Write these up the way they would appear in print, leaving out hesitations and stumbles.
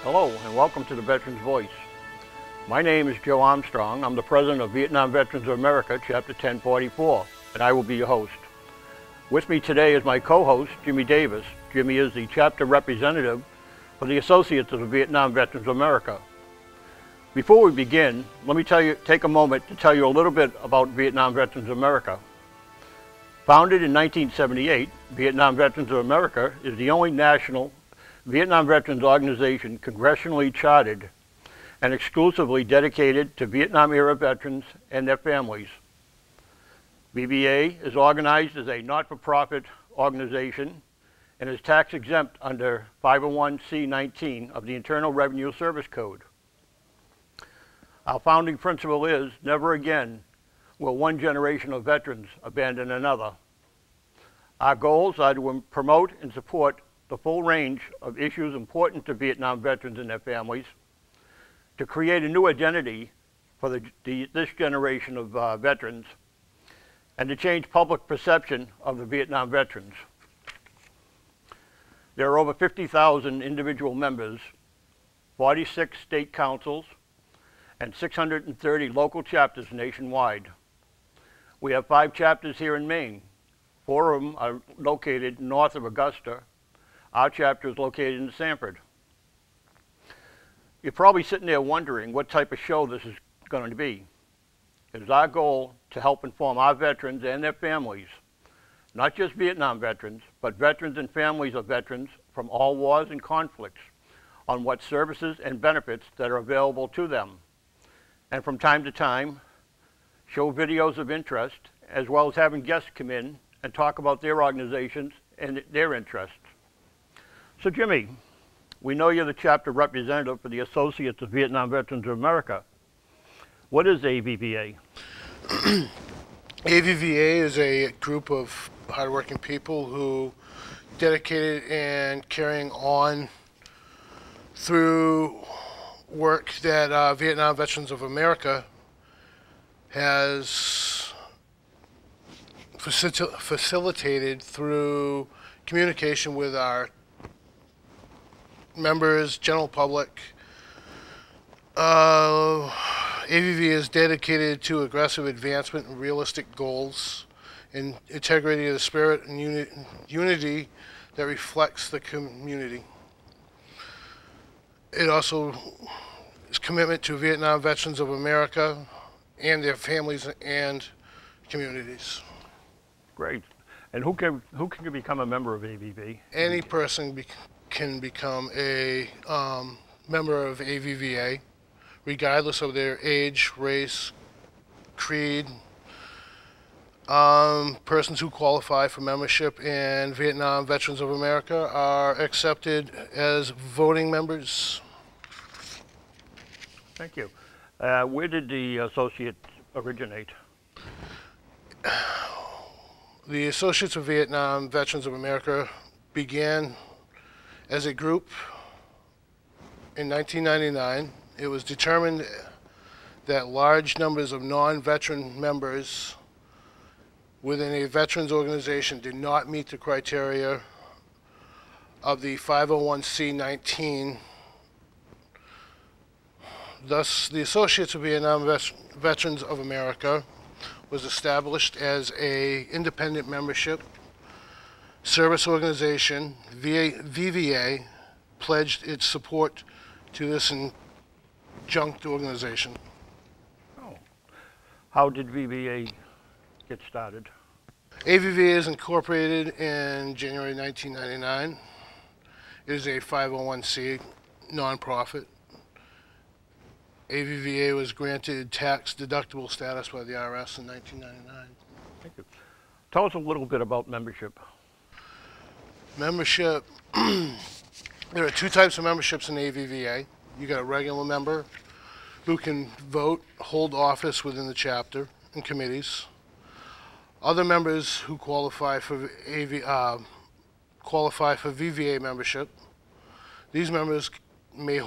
Hello and welcome to the Veterans Voice. My name is Joe Armstrong. I'm the president of Vietnam Veterans of America, Chapter 1044, and I will be your host. With me today is my co-host, Jimmy Davis. Jimmy is the chapter representative for the Associates of the Vietnam Veterans of America. Before we begin, let me take a moment to tell you a little bit about Vietnam Veterans of America. Founded in 1978, Vietnam Veterans of America is the only national Vietnam Veterans organization congressionally chartered and exclusively dedicated to Vietnam-era veterans and their families. VVA is organized as a not-for-profit organization and is tax-exempt under 501c19 of the Internal Revenue Service Code. Our founding principle is, never again will one generation of veterans abandon another. Our goals are to promote and support the full range of issues important to Vietnam veterans and their families, to create a new identity for this generation of veterans, and to change public perception of the Vietnam veterans. There are over 50,000 individual members, 46 state councils, and 630 local chapters nationwide. We have 5 chapters here in Maine. 4 of them are located north of Augusta. Our chapter is located in Sanford. You're probably sitting there wondering what type of show this is going to be. It is our goal to help inform our veterans and their families, not just Vietnam veterans, but veterans and families of veterans from all wars and conflicts, on what services and benefits that are available to them. And from time to time, show videos of interest, as well as having guests come in and talk about their organizations and their interests. So Jimmy, we know you're the chapter representative for the Associates of Vietnam Veterans of America. What is AVVA? AVVA is a group of hardworking people who dedicated and carrying on through work that Vietnam Veterans of America has facilitated through communication with our members, general public. AVV is dedicated to aggressive advancement and realistic goals and integrity of the spirit and unity that reflects the community. It also is commitment to Vietnam Veterans of America and their families and communities. Great. And who can become a member of AVV? Any person can become a member of AVVA, regardless of their age, race, creed. Persons who qualify for membership in Vietnam Veterans of America are accepted as voting members. Thank you. Where did the associate originate? The Associates of Vietnam Veterans of America began as a group in 1999. It was determined that large numbers of non-veteran members within a veterans organization did not meet the criteria of the 501c19. Thus, the Associates of Vietnam Veterans of America was established as an independent membership service organization. VVA pledged its support to this conjunct organization. Oh. How did VVA get started? AVVA is incorporated in January 1999. It is a 501c nonprofit. AVVA was granted tax-deductible status by the IRS in 1999. Thank you. Tell us a little bit about membership. Membership, there are 2 types of memberships in AVVA. You got a regular member who can vote, hold office within the chapter and committees. Other members who qualify for VVA membership. These members may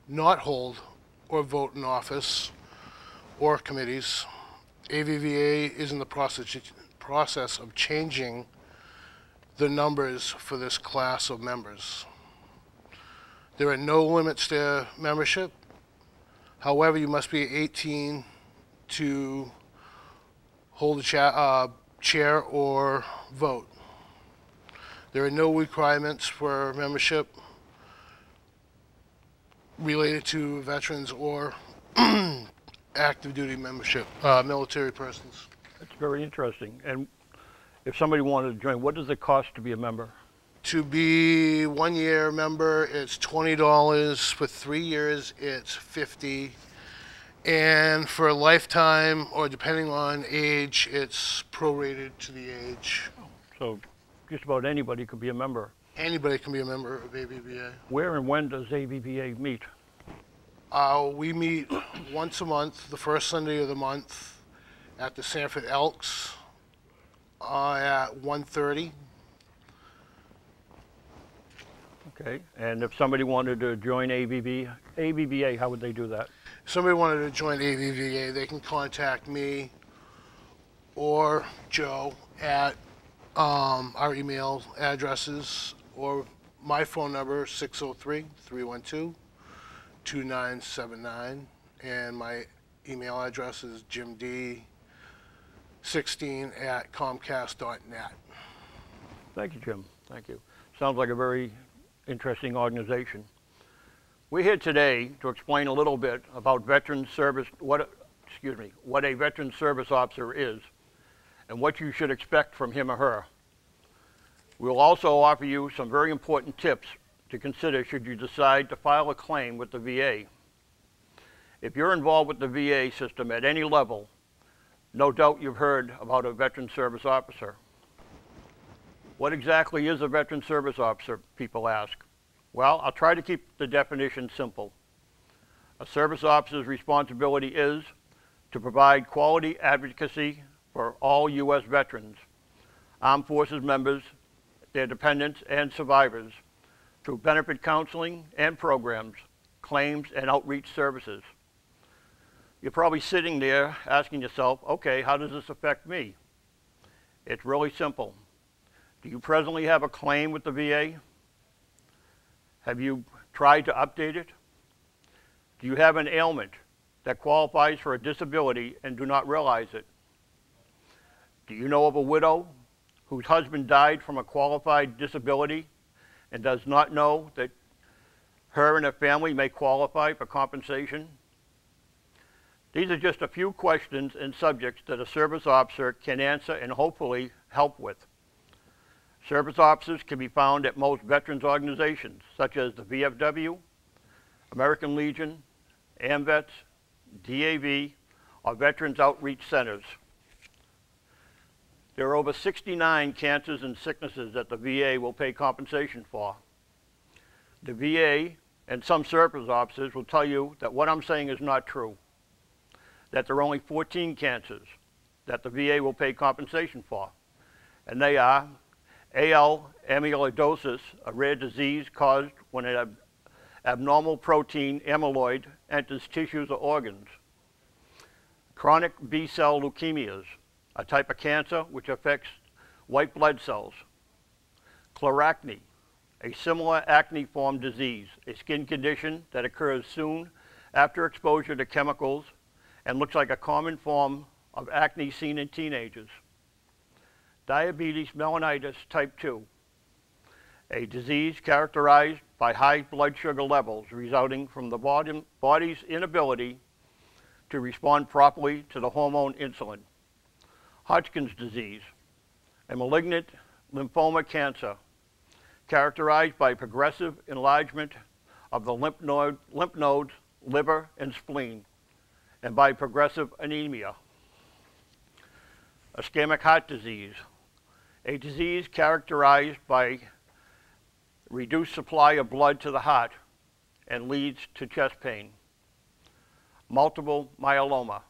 not hold, or vote in office or committees. AVVA is in the process of changing the numbers for this class of members. There are no limits to membership. However, you must be 18 to hold a chair or vote. There are no requirements for membership related to veterans or active duty membership, military persons. That's very interesting. And if somebody wanted to join, what does it cost to be a member? To be 1 year member, it's $20. For 3 years, it's $50. And for a lifetime, or depending on age, it's prorated to the age. So just about anybody could be a member. Anybody can be a member of ABBA. Where and when does ABBA meet? We meet once a month, the first Sunday of the month, at the Sanford Elks at 1:30. Okay, and if somebody wanted to join ABBA, how would they do that? If somebody wanted to join ABBA, they can contact me or Joe at our email addresses, or my phone number, 603-312-2979, and my email address is jimd16@comcast.net. Thank you, Jim. Thank you. Sounds like a very interesting organization. We're here today to explain a little bit about veteran service, what a veteran service officer is, and what you should expect from him or her. We'll also offer you some very important tips to consider should you decide to file a claim with the VA. If you're involved with the VA system at any level, no doubt you've heard about a veteran service officer. What exactly is a veteran service officer, people ask? Well, I'll try to keep the definition simple. A service officer's responsibility is to provide quality advocacy for all U.S. veterans, armed forces members, their dependents, and survivors through benefit counseling and programs, claims, and outreach services. You're probably sitting there asking yourself, okay, how does this affect me? It's really simple. Do you presently have a claim with the VA? Have you tried to update it? Do you have an ailment that qualifies for a disability and do not realize it? Do you know of a widow whose husband died from a qualified disability and does not know that her and her family may qualify for compensation? These are just a few questions and subjects that a service officer can answer and hopefully help with. Service officers can be found at most veterans organizations, such as the VFW, American Legion, AMVETS, DAV, or Veterans Outreach Centers. There are over 69 cancers and sicknesses that the VA will pay compensation for. The VA and some service officers will tell you that what I'm saying is not true, that there are only 14 cancers that the VA will pay compensation for, and they are AL amyloidosis, a rare disease caused when an abnormal protein amyloid enters tissues or organs. Chronic B-cell leukemias, a type of cancer which affects white blood cells. Chloracne, a similar acne-form disease, a skin condition that occurs soon after exposure to chemicals and looks like a common form of acne seen in teenagers. Diabetes mellitus type 2, a disease characterized by high blood sugar levels resulting from the body's inability to respond properly to the hormone insulin. Hodgkin's disease, a malignant lymphoma cancer characterized by progressive enlargement of the lymph nodes, liver, and spleen, and by progressive anemia. Ischemic heart disease, a disease characterized by reduced supply of blood to the heart and leads to chest pain. Multiple myeloma,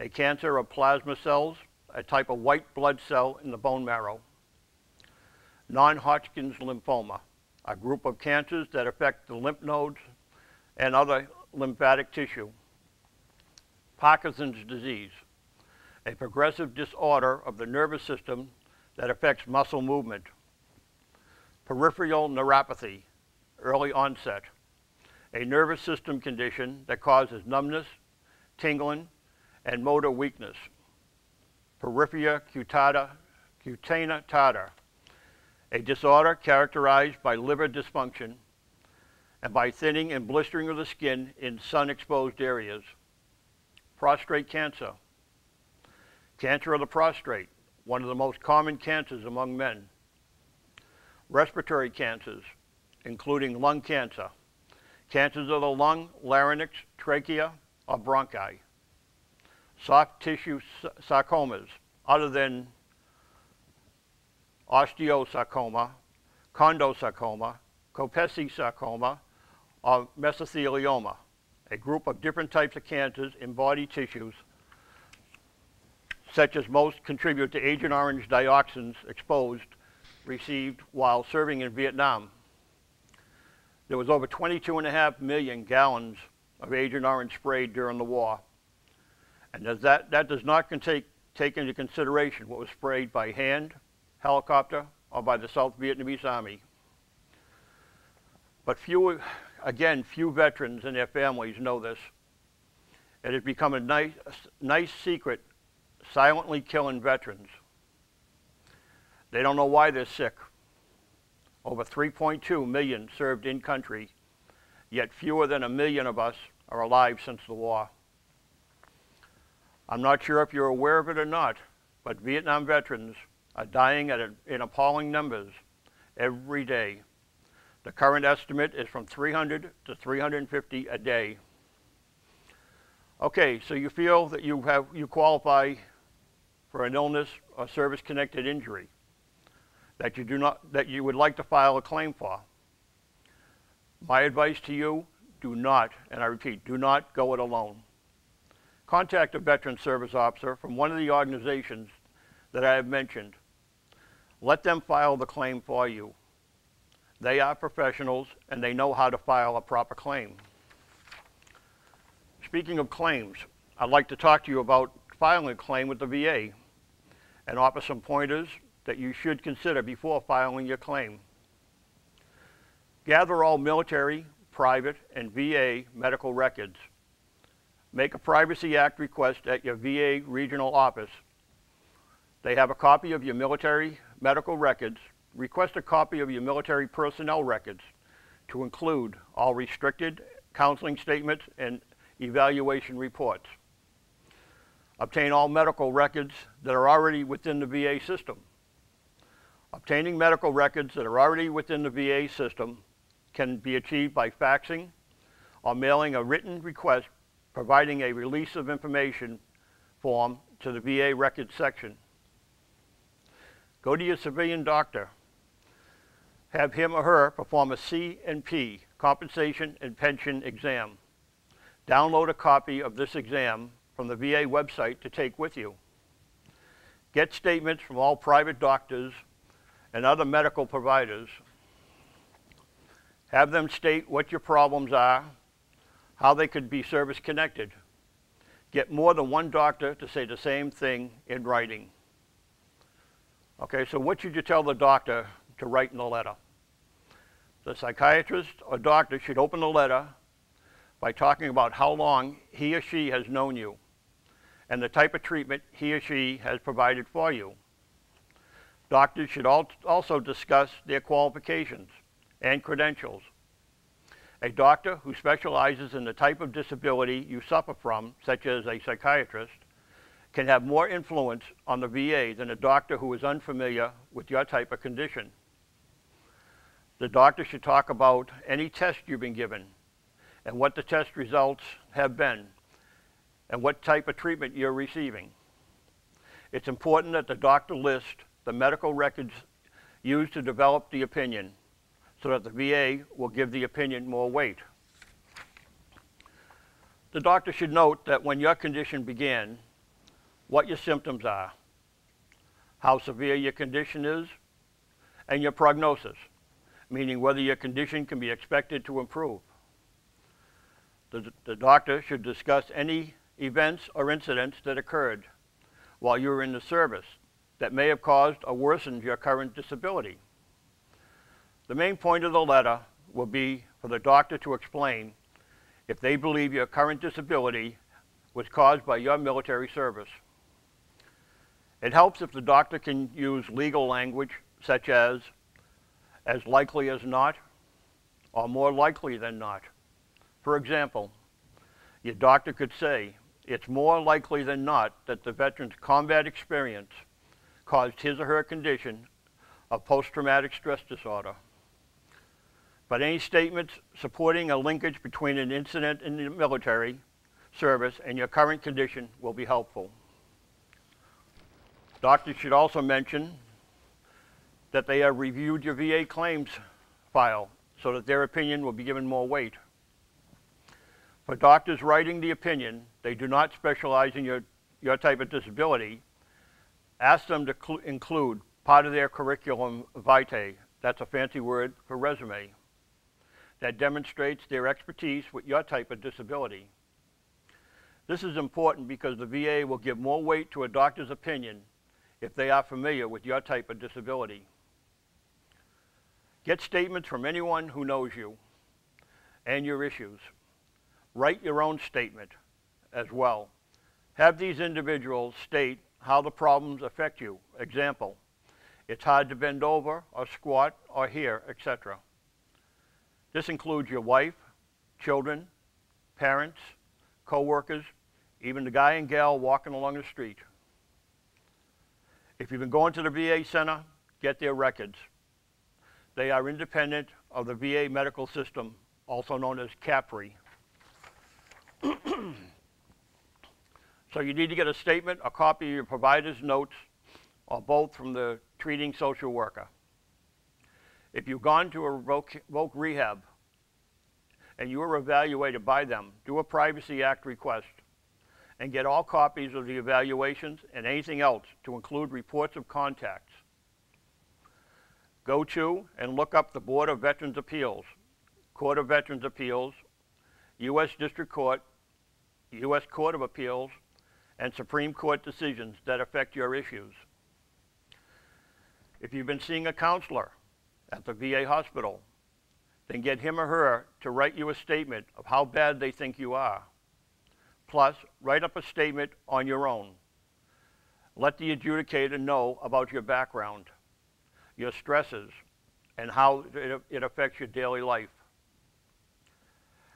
a cancer of plasma cells, a type of white blood cell in the bone marrow. Non-Hodgkin's lymphoma, a group of cancers that affect the lymph nodes and other lymphatic tissue. Parkinson's disease, a progressive disorder of the nervous system that affects muscle movement. Peripheral neuropathy, early onset, a nervous system condition that causes numbness, tingling, and motor weakness. Porphyria cutanea tarda, a disorder characterized by liver dysfunction and by thinning and blistering of the skin in sun-exposed areas. Prostate cancer. Cancer of the prostate, one of the most common cancers among men. Respiratory cancers, including lung cancer, cancers of the lung, larynx, trachea, or bronchi. Soft tissue sarcomas, other than osteosarcoma, chondrosarcoma, Kaposi sarcoma, or mesothelioma, a group of different types of cancers in body tissues, such as most contribute to Agent Orange dioxins exposed received while serving in Vietnam. There was over 22.5 million gallons of Agent Orange sprayed during the war. And that does not take into consideration what was sprayed by hand, helicopter, or by the South Vietnamese Army. But few veterans and their families know this. It has become a nice secret, silently killing veterans. They don't know why they're sick. Over 3.2 million served in country, yet fewer than 1 million of us are alive since the war. I'm not sure if you're aware of it or not, but Vietnam veterans are dying in appalling numbers every day. The current estimate is from 300 to 350 a day. Okay, so you feel that you qualify for an illness or service-connected injury that you would like to file a claim for. My advice to you, do not, and I repeat, do not go it alone. Contact a veteran service officer from one of the organizations that I have mentioned. Let them file the claim for you. They are professionals and they know how to file a proper claim. Speaking of claims, I'd like to talk to you about filing a claim with the VA and offer some pointers that you should consider before filing your claim. Gather all military, private, and VA medical records. Make a Privacy Act request at your VA regional office. They have a copy of your military medical records. Request a copy of your military personnel records to include all restricted counseling statements and evaluation reports. Obtain all medical records that are already within the VA system. Obtaining medical records that are already within the VA system can be achieved by faxing or mailing a written request providing a release of information form to the VA records section. Go to your civilian doctor. Have him or her perform a C&P, compensation and pension exam. Download a copy of this exam from the VA website to take with you. Get statements from all private doctors and other medical providers. Have them state what your problems are, how they could be service connected. Get more than one doctor to say the same thing in writing. Okay, so what should you tell the doctor to write in the letter? The psychiatrist or doctor should open the letter by talking about how long he or she has known you and the type of treatment he or she has provided for you. Doctors should also discuss their qualifications and credentials. A doctor who specializes in the type of disability you suffer from, such as a psychiatrist, can have more influence on the VA than a doctor who is unfamiliar with your type of condition. The doctor should talk about any test you've been given and what the test results have been and what type of treatment you're receiving. It's important that the doctor list the medical records used to develop the opinion so that the VA will give the opinion more weight. The doctor should note that when your condition began, what your symptoms are, how severe your condition is, and your prognosis, meaning whether your condition can be expected to improve. The doctor should discuss any events or incidents that occurred while you were in the service that may have caused or worsened your current disability. The main point of the letter will be for the doctor to explain if they believe your current disability was caused by your military service. It helps if the doctor can use legal language such as likely as not, or more likely than not. For example, your doctor could say, it's more likely than not that the veteran's combat experience caused his or her condition of post-traumatic stress disorder. But any statements supporting a linkage between an incident in the military service and your current condition will be helpful. Doctors should also mention that they have reviewed your VA claims file so that their opinion will be given more weight. For doctors writing the opinion, they do not specialize in your type of disability. Ask them to include part of their curriculum vitae, that's a fancy word for resume, that demonstrates their expertise with your type of disability. This is important because the VA will give more weight to a doctor's opinion if they are familiar with your type of disability. Get statements from anyone who knows you and your issues. Write your own statement as well. Have these individuals state how the problems affect you. Example, it's hard to bend over or squat or hear, etc. This includes your wife, children, parents, co-workers, even the guy and gal walking along the street. If you've been going to the VA center, get their records. They are independent of the VA medical system, also known as CAPRI. So you need to get a statement, a copy of your provider's notes, or both from the treating social worker. If you've gone to a voc rehab and you were evaluated by them, do a Privacy Act request and get all copies of the evaluations and anything else to include reports of contacts. Go to and look up the Board of Veterans Appeals, Court of Veterans Appeals, U.S. District Court, U.S. Court of Appeals, and Supreme Court decisions that affect your issues. If you've been seeing a counselor at the VA hospital, then get him or her to write you a statement of how bad they think you are. Plus, write up a statement on your own. Let the adjudicator know about your background, your stresses, and how it affects your daily life.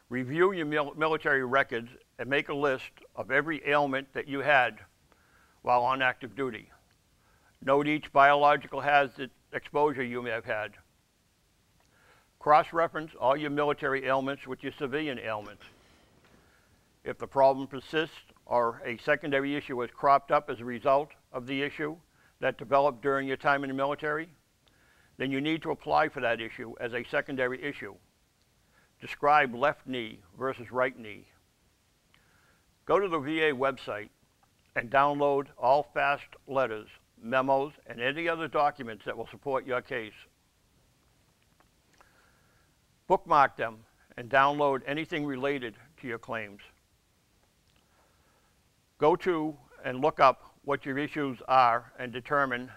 Review your military records and make a list of every ailment that you had while on active duty. Note each biological hazard exposure you may have had. Cross-reference all your military ailments with your civilian ailments. If the problem persists or a secondary issue has cropped up as a result of the issue that developed during your time in the military, then you need to apply for that issue as a secondary issue. Describe left knee versus right knee. Go to the VA website and download all FAST letters, memos, and any other documents that will support your case. Bookmark them and download anything related to your claims. Go to and look up what your issues are and determine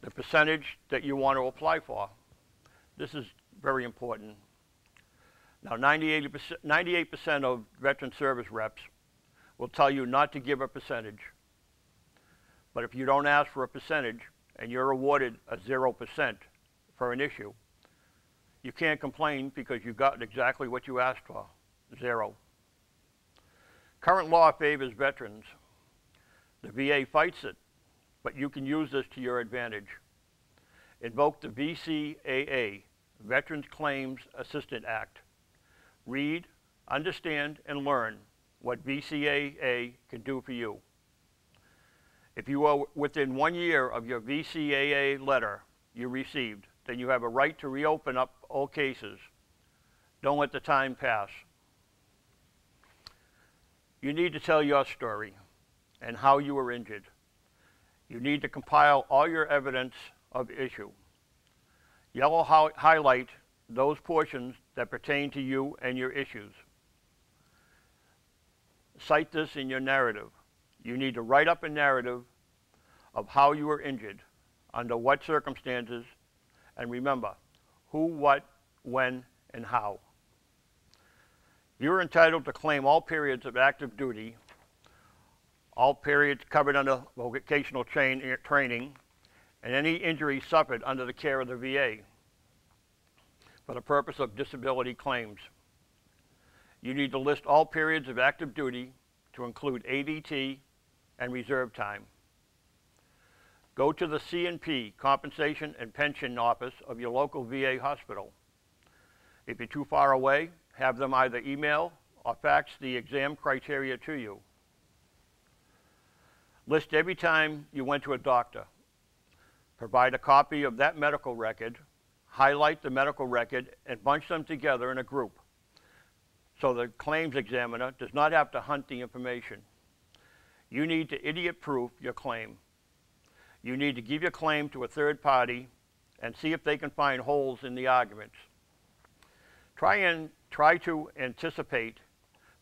the percentage that you want to apply for. This is very important. Now, 98% of veteran service reps will tell you not to give a percentage. But if you don't ask for a percentage and you're awarded a 0% for an issue, you can't complain because you got exactly what you asked for, 0. Current law favors veterans. The VA fights it, but you can use this to your advantage. Invoke the VCAA, Veterans Claims Assistance Act. Read, understand, and learn what VCAA can do for you. If you are within 1 year of your VCAA letter you received, then you have a right to reopen up all cases. Don't let the time pass. You need to tell your story and how you were injured. You need to compile all your evidence of issue. Yellow highlight those portions that pertain to you and your issues. Cite this in your narrative. You need to write up a narrative of how you were injured, under what circumstances, and remember, who, what, when, and how. You are entitled to claim all periods of active duty, all periods covered under vocational training, and any injury suffered under the care of the VA for the purpose of disability claims. You need to list all periods of active duty to include ADT and reserve time. Go to the C&P, Compensation and Pension Office of your local VA hospital. If you're too far away, have them either email or fax the exam criteria to you. List every time you went to a doctor. Provide a copy of that medical record, highlight the medical record, and bunch them together in a group so the claims examiner does not have to hunt the information. You need to idiot-proof your claim. You need to give your claim to a third party and see if they can find holes in the arguments. Try to anticipate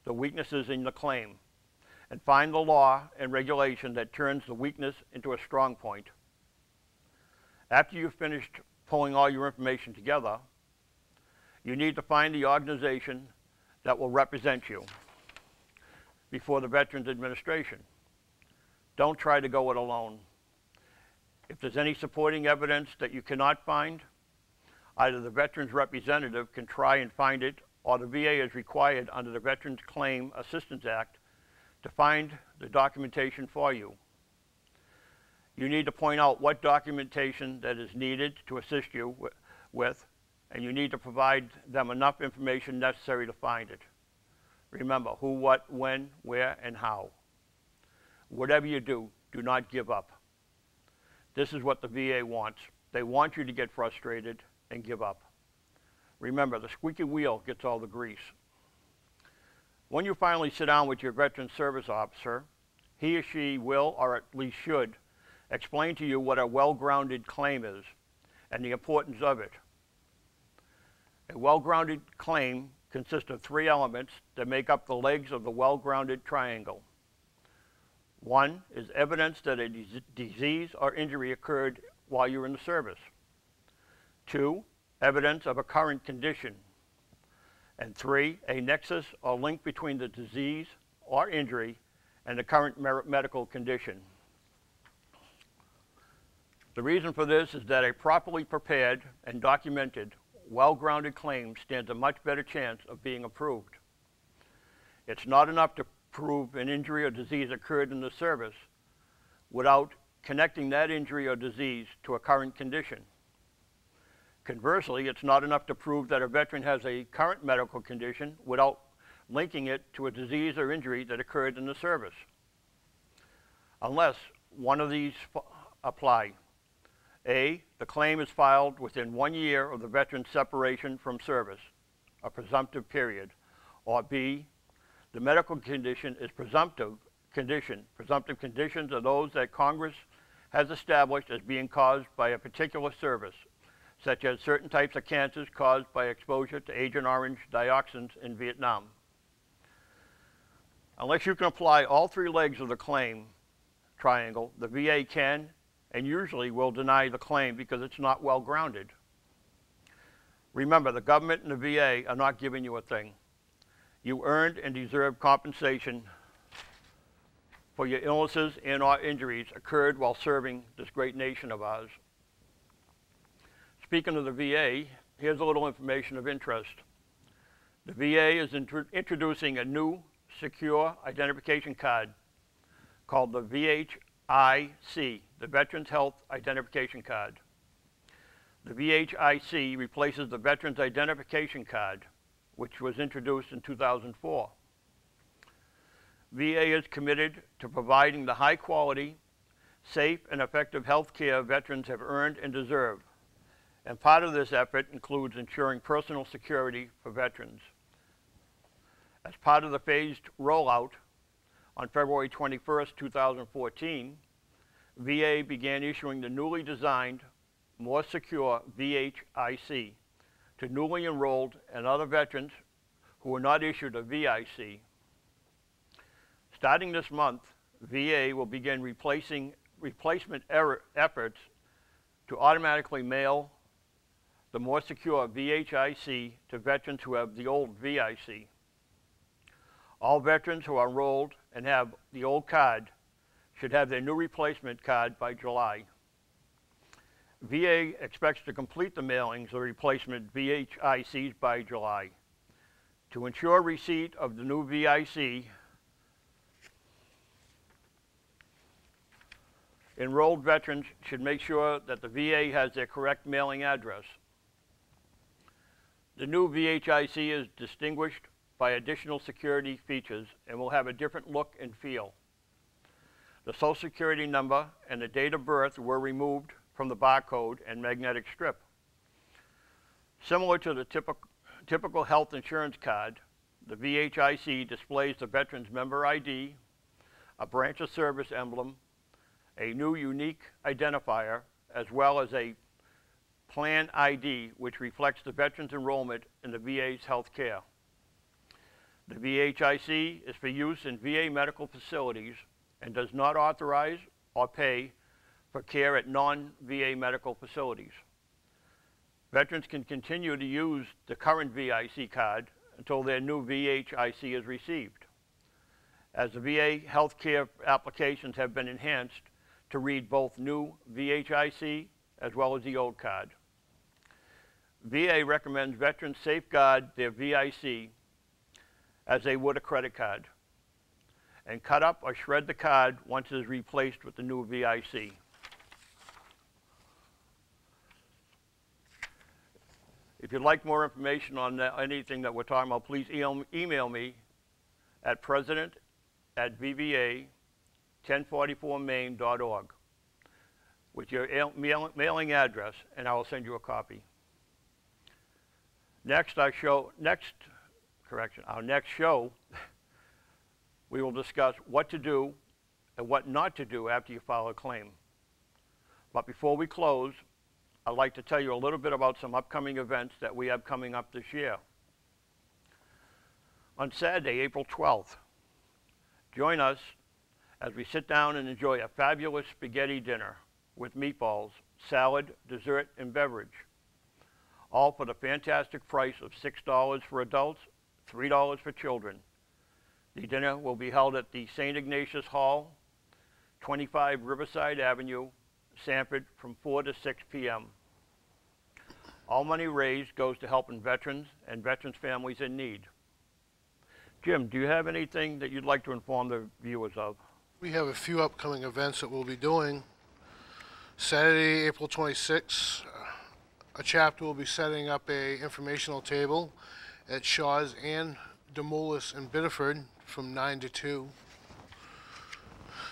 the weaknesses in the claim and find the law and regulation that turns the weakness into a strong point. After you've finished pulling all your information together, you need to find the organization that will represent you before the Veterans Administration. Don't try to go it alone. If there's any supporting evidence that you cannot find, either the veteran's representative can try and find it, or the VA is required under the Veterans Claim Assistance Act to find the documentation for you. You need to point out what documentation that is needed to assist you with, and you need to provide them enough information necessary to find it. Remember, who, what, when, where, and how. Whatever you do, do not give up. This is what the VA wants. They want you to get frustrated and give up. Remember, the squeaky wheel gets all the grease. When you finally sit down with your Veteran Service Officer, he or she will, or at least should, explain to you what a well-grounded claim is and the importance of it. A well-grounded claim consists of three elements that make up the legs of the well-grounded triangle. One is evidence that a disease or injury occurred while you were in the service. Two, evidence of a current condition. And three, a nexus or link between the disease or injury and the current medical condition. The reason for this is that a properly prepared and documented, well-grounded claim stands a much better chance of being approved. It's not enough to prove an injury or disease occurred in the service without connecting that injury or disease to a current condition. Conversely, it's not enough to prove that a veteran has a current medical condition without linking it to a disease or injury that occurred in the service, unless one of these apply. A, the claim is filed within 1 year of the veteran's separation from service, a presumptive period, or B, the medical condition is presumptive condition. Presumptive conditions are those that Congress has established as being caused by a particular service, such as certain types of cancers caused by exposure to Agent Orange dioxins in Vietnam. Unless you can apply all three legs of the claim triangle, the VA can and usually will deny the claim because it's not well grounded. Remember, the government and the VA are not giving you a thing. You earned and deserved compensation for your illnesses and/or injuries occurred while serving this great nation of ours. Speaking of the VA, here's a little information of interest. The VA is introducing a new secure identification card called the VHIC, the Veterans Health Identification Card. The VHIC replaces the Veterans Identification Card, which was introduced in 2004. VA is committed to providing the high quality, safe, and effective health care veterans have earned and deserve. And part of this effort includes ensuring personal security for veterans. As part of the phased rollout, on February 21st, 2014, VA began issuing the newly designed, more secure VHIC to newly enrolled and other veterans who were not issued a VIC. Starting this month, VA will begin replacement efforts to automatically mail the more secure VHIC to veterans who have the old VIC. All veterans who are enrolled and have the old card should have their new replacement card by July. VA expects to complete the mailings of replacement VHICs by July. To ensure receipt of the new VIC, enrolled veterans should make sure that the VA has their correct mailing address. The new VHIC is distinguished by additional security features and will have a different look and feel. The Social Security number and the date of birth were removed from the barcode and magnetic strip. Similar to the typical health insurance card, the VHIC displays the veteran's member ID, a branch of service emblem, a new unique identifier, as well as a plan ID which reflects the veteran's enrollment in the VA's health care. The VHIC is for use in VA medical facilities and does not authorize or pay for care at non-VA medical facilities. Veterans can continue to use the current VIC card until their new VHIC is received, as the VA healthcare applications have been enhanced to read both new VHIC as well as the old card. VA recommends veterans safeguard their VIC as they would a credit card, and cut up or shred the card once it is replaced with the new VIC. If you'd like more information on anything that we're talking about, please email me at president@vva1044maine.org with your mailing address, and I will send you a copy. Our next show, we will discuss what to do and what not to do after you file a claim. But before we close, I'd like to tell you a little bit about some upcoming events that we have coming up this year. On Saturday, April 12th, join us as we sit down and enjoy a fabulous spaghetti dinner with meatballs, salad, dessert, and beverage, all for the fantastic price of $6 for adults, $3 for children. The dinner will be held at the St. Ignatius Hall, 25 Riverside Avenue, Sanford, from 4 to 6 p.m. All money raised goes to helping veterans and veterans' families in need. Jim, do you have anything that you'd like to inform the viewers of? We have a few upcoming events that we'll be doing. Saturday, April 26th, a chapter will be setting up a informational table at Shaw's and Demoulas in Biddeford from 9 to 2.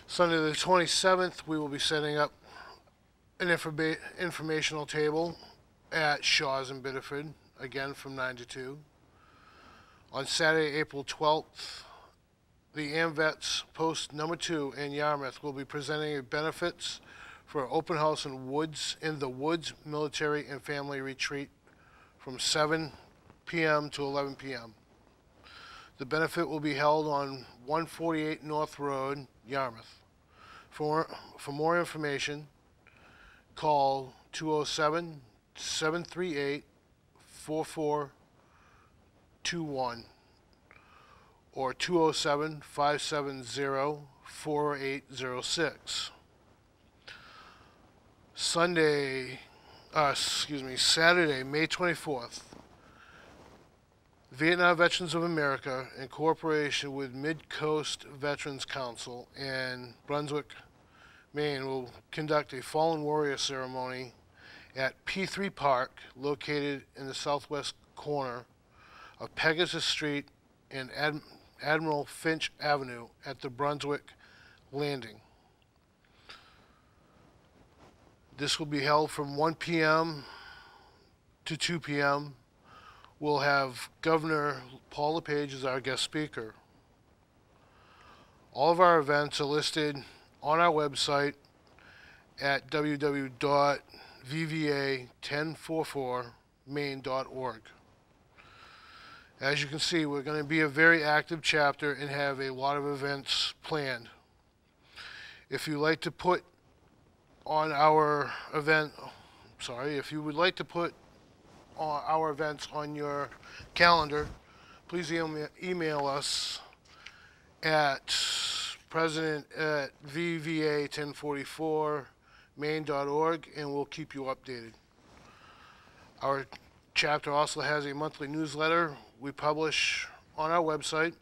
Sunday the 27th, we will be setting up an informational table at Shaw's in Biddeford, again from 9 to 2. On Saturday, April 12th, the AMVETS Post No. 2 in Yarmouth will be presenting benefits for an open house in the Woods Military and Family Retreat from 7 p.m. to 11 p.m. The benefit will be held on 148 North Road, Yarmouth. For more information, call 207-738-4421 or 207-570-4806. Saturday, May 24th, Vietnam Veterans of America, in cooperation with Mid-Coast Veterans Council and Brunswick, Maine, will conduct a Fallen Warrior ceremony at P3 Park, located in the southwest corner of Pegasus Street and Admiral Finch Avenue at the Brunswick Landing. This will be held from 1 p.m. to 2 p.m. We'll have Governor Paul LePage as our guest speaker. All of our events are listed on our website at www.vva1044maine.org. As you can see, we're going to be a very active chapter and have a lot of events planned. If you like to put on our event, if you would like to put our events on your calendar, please email us at president@vva1044maine.org, and we'll keep you updated. Our chapter also has a monthly newsletter we publish on our website.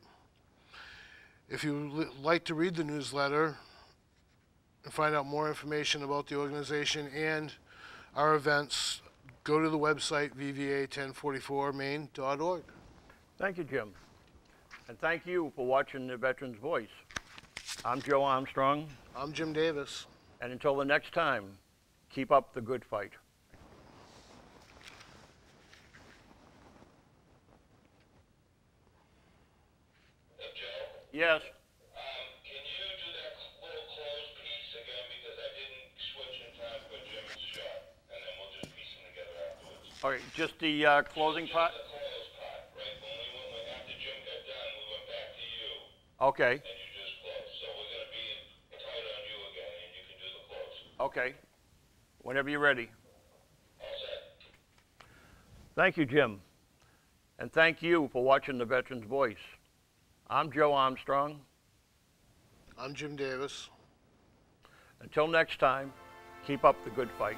If you'd like to read the newsletter and find out more information about the organization and our events, go to the website vva1044maine.org. Thank you, Jim. And thank you for watching The Veteran's Voice. I'm Joe Armstrong. I'm Jim Davis. And until the next time, keep up the good fight. Joe? Yes. Can you do that little closed piece again, because I didn't switch in time for Jim's shot, and then we'll just piece them together afterwards. All right, just the closing part? The closed part, right? After Jim got done, we went back to you, Okay, and you just closed. So we're going to be tight on you again, and you can do the close. okay. Whenever you're ready. All set. Thank you, Jim. And thank you for watching The Veteran's Voice. I'm Joe Armstrong. I'm Jim Davis. Until next time, keep up the good fight.